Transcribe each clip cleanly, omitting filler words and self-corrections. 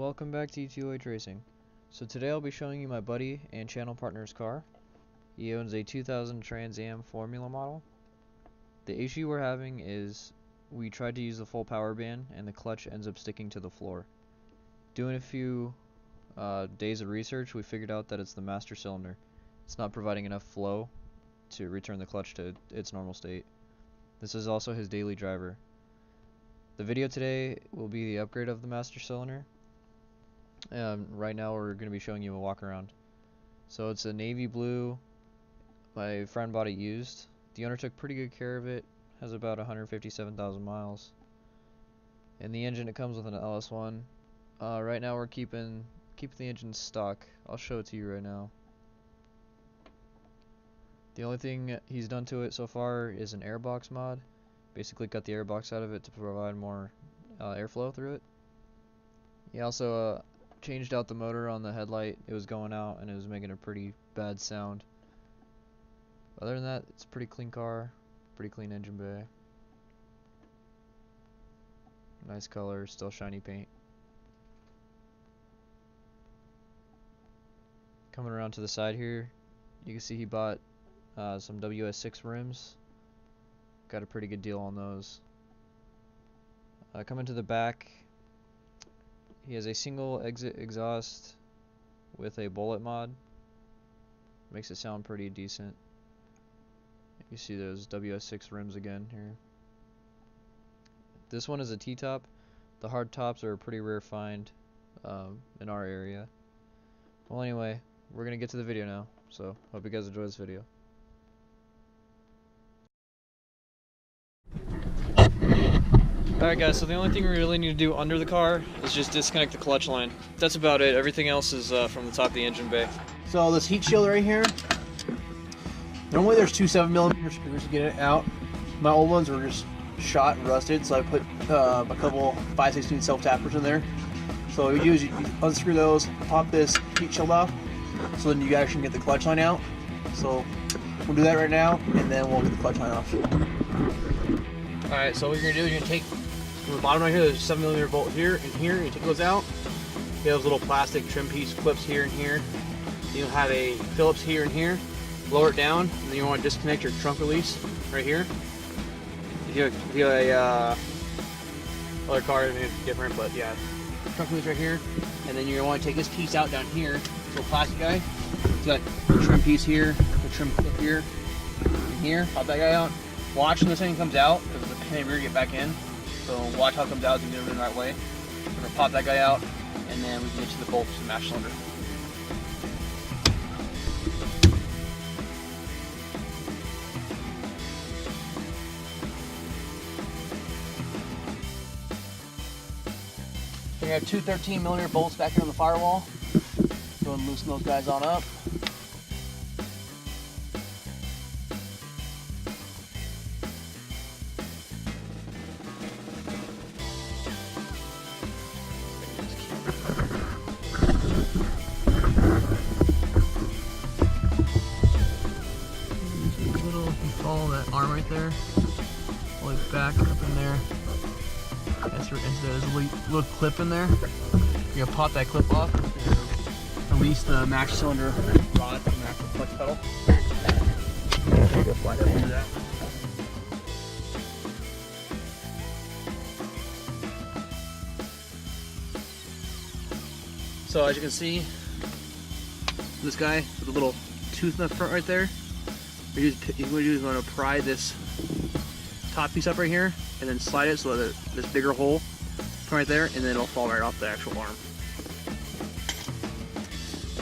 welcome back to E2H Racing. So today I'll be showing you my buddy and channel partner's car. He owns a 2000 Trans Am Formula model. The issue we're having is we tried to use the full power band and the clutch ends up sticking to the floor. Doing a few days of research, we figured out that it's the master cylinder. It's not providing enough flow to return the clutch to its normal state. This is also his daily driver. The video today will be the upgrade of the master cylinder. Right now we're going to be showing you a walk around. So it's a navy blue. My friend bought it used. The owner took pretty good care of it. Has about 157,000 miles. And the engine, it comes with an LS1. Right now we're keeping the engine stock. I'll show it to you right now. The only thing he's done to it so far is an airbox mod. Basically cut the airbox out of it to provide more airflow through it. He also changed out the motor on the headlight. It was going out and it was making a pretty bad sound. Other than that, it's a pretty clean car, pretty clean engine bay. Nice color, still shiny paint. Coming around to the side here, you can see he bought some WS6 rims. Got a pretty good deal on those. Coming to the back, he has a single exit exhaust with a bullet mod. Makes it sound pretty decent. You see those WS6 rims again here. This one is a T-top. The hard tops are a pretty rare find in our area. Well, anyway, we're gonna get to the video now, so hope you guys enjoy this video. Alright guys, so the only thing we really need to do under the car is just disconnect the clutch line. That's about it. Everything else is from the top of the engine bay. So this heat shield right here, normally there's two 7mm screws to get it out. My old ones were just shot and rusted, so I put a couple 5/16 self-tappers in there. So what you do is you unscrew those, pop this heat shield off, so then you actually can get the clutch line out. So we'll do that right now, and then we'll get the clutch line off. Alright, so what you're going to do is you're going to take from the bottom right here, there's a 7mm bolt here and here, and you take those out. You have those little plastic trim piece clips here and here. You'll have a Phillips here and here. Lower it down, and then you want to disconnect your trunk release right here. If you have a other car, it may be different, but yeah, trunk release right here. And then you're going to want to take this piece out down here. This little plastic guy. It's got the trim piece here, the trim clip here, and here. Pop that guy out. Watch when this thing comes out, because the pin rear get back in. So watch how it comes out, so you get it in the right way. We're going to pop that guy out, and then we can get to the bolts and master cylinder. We have two 13mm bolts back here on the firewall. Go and loosen those guys on up. Follow that arm right there, pull it back up in there. There's a little clip in there. You're gonna pop that clip off, release the master cylinder rod from the actual clutch pedal. There you go, slide that into that. So as you can see, this guy with a little tooth in the front right there, what you're going to do is going to pry this top piece up right here and then slide it so that this bigger hole right there, and then it'll fall right off the actual arm.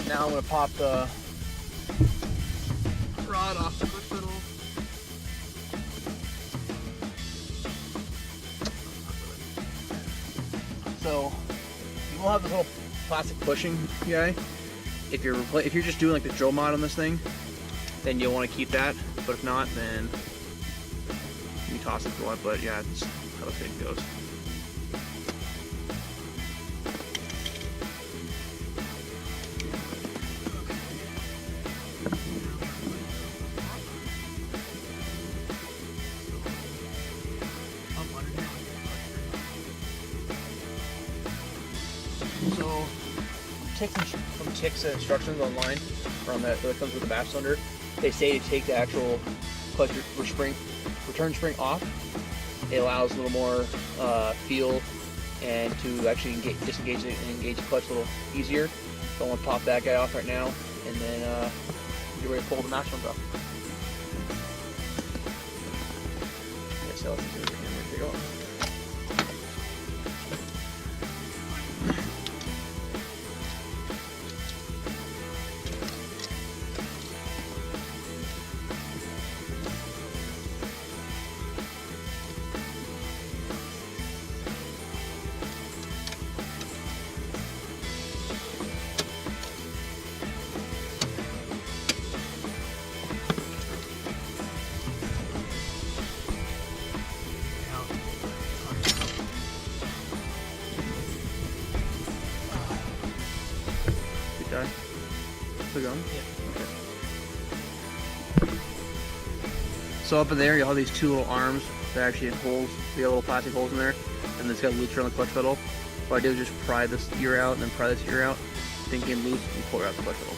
Now I'm going to pop the rod off the clutch pedal. So you will have this little plastic bushing guy. If you're just doing like the drill mod on this thing, then you'll want to keep that. But if not, then you toss it if you want. But yeah, that's how the thing goes. So So from Tick's instructions online, from that comes with the master cylinder, they say to take the actual clutch return spring off. It allows a little more feel and to actually disengage it and engage the clutch a little easier. So I'm gonna pop that guy off right now, and then get ready to pull the master cylinder off. Yeah, so let's see if we can take it off. Done? Still going? Yeah. Okay. So up in there, you'll have these two little arms that actually have holes. They got little plastic holes in there, and it's got loops around the clutch pedal. What I do is just pry this ear out, and then pry this ear out, then get loose, and pull it out the clutch pedal.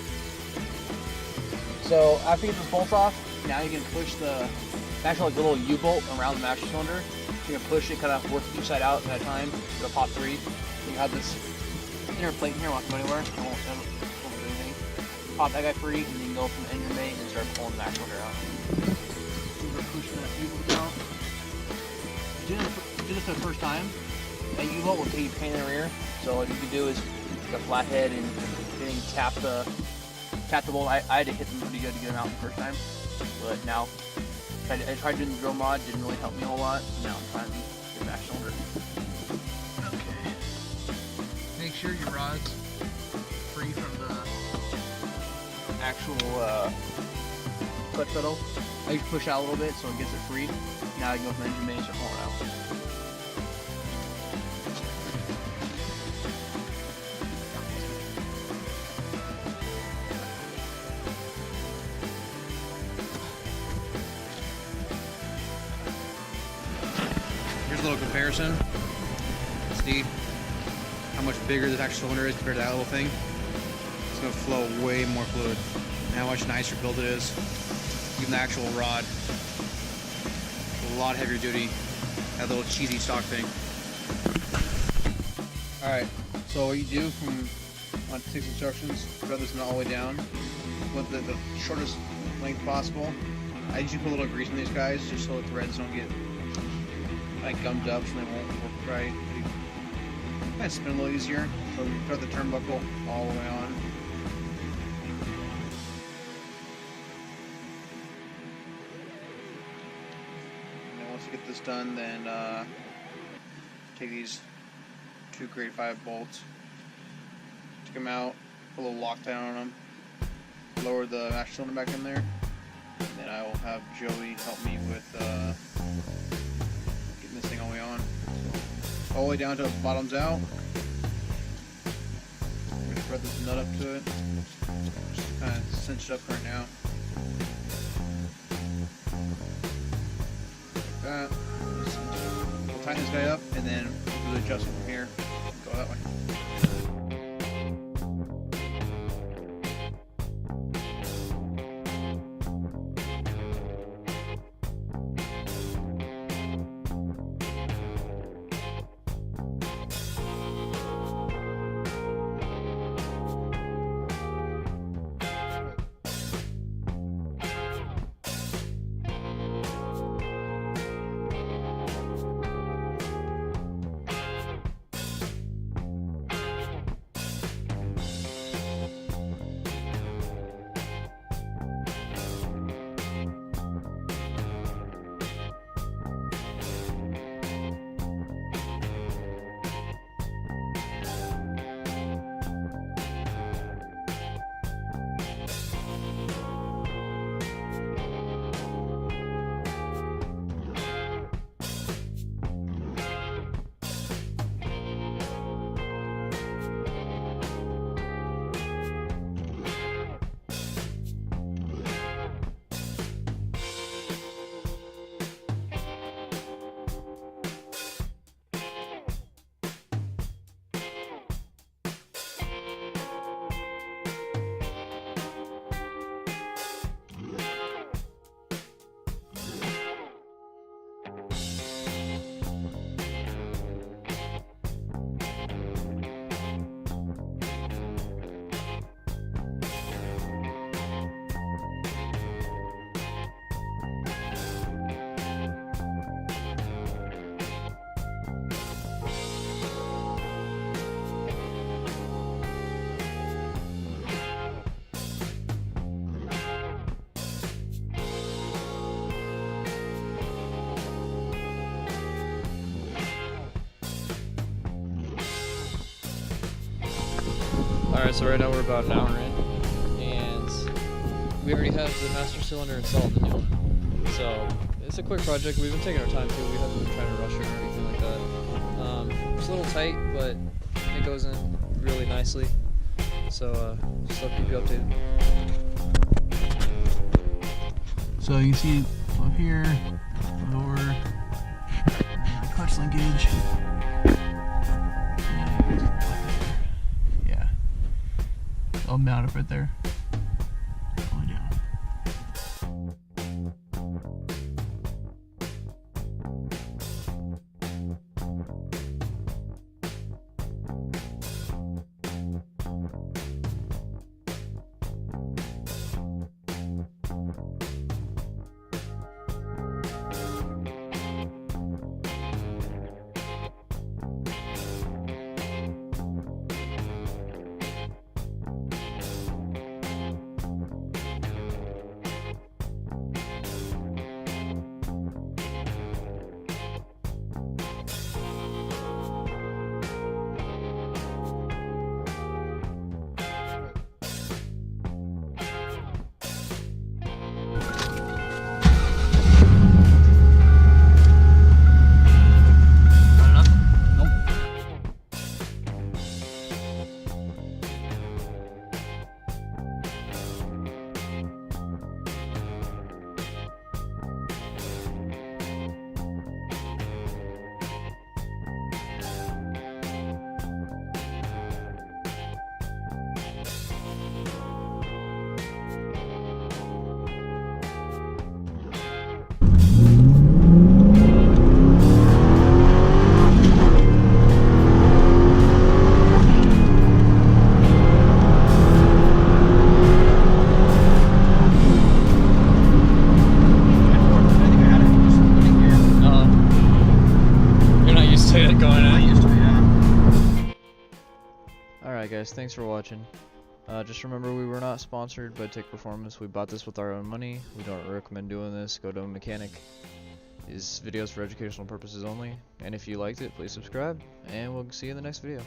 So after you get the bolts off, now you can push the actual little U-bolt around the master cylinder. You can push it, kind of work each side out at a time. It'll pop three. You have this inner plate in here, won't go anywhere. It won't do anything. Pop that guy free, and then go from the engine bay and start pulling the master cylinder out. We're pushing that U-bolt out. Do this for the first time. That U-bolt will take you pain in the rear. So what you can do is the flathead and then tap the bolt. I had to hit them pretty good to get them out the first time, but now I tried doing the drill mod. Didn't really help me a whole lot. Now I'm trying to get the master cylinder. Okay. Make sure your rod's free from the actual clutch pedal. I just push out a little bit so it gets it free. Now I can go from the engine bay and start pulling it out. Here's a little comparison. See how much bigger this actual cylinder is compared to that little thing. It's going to flow way more fluid. And how much nicer built it is. Even the actual rod, a lot heavier duty. That little cheesy stock thing. Alright, so what you do from on Tick's instructions, thread this knot all the way down with the shortest length possible. I usually put a little grease in these guys just so the threads don't get like gummed up so they won't work right. Kind of spin a little easier. So you thread the turnbuckle all the way on. And then once you get this done, then take these two grade 5 bolts, take them out, put a little Loctite on them, lower the master cylinder back in there, and then I will have Joey help me with getting this thing all the way on. So, all the way down to bottoms out. I'm going to thread this nut up to it. Just kind of cinch it up right now. Like that. We'll tighten this guy up and then we'll do the adjustment from here. Go that way. Alright, so right now we're about an hour in, and we already have the master cylinder installed, the new one. So it's a quick project. We've been taking our time too. We haven't been trying to rush it or anything like that. It's a little tight, but it goes in really nicely. So just I'll keep you updated. So you can see up here, lower clutch linkage. Yeah, I'll mount it right there. All the way down. Alright guys, thanks for watching. Just remember, we were not sponsored by Tick Performance. We bought this with our own money. We don't recommend doing this. Go to a mechanic. These videos for educational purposes only. And if you liked it, please subscribe, and we'll see you in the next video.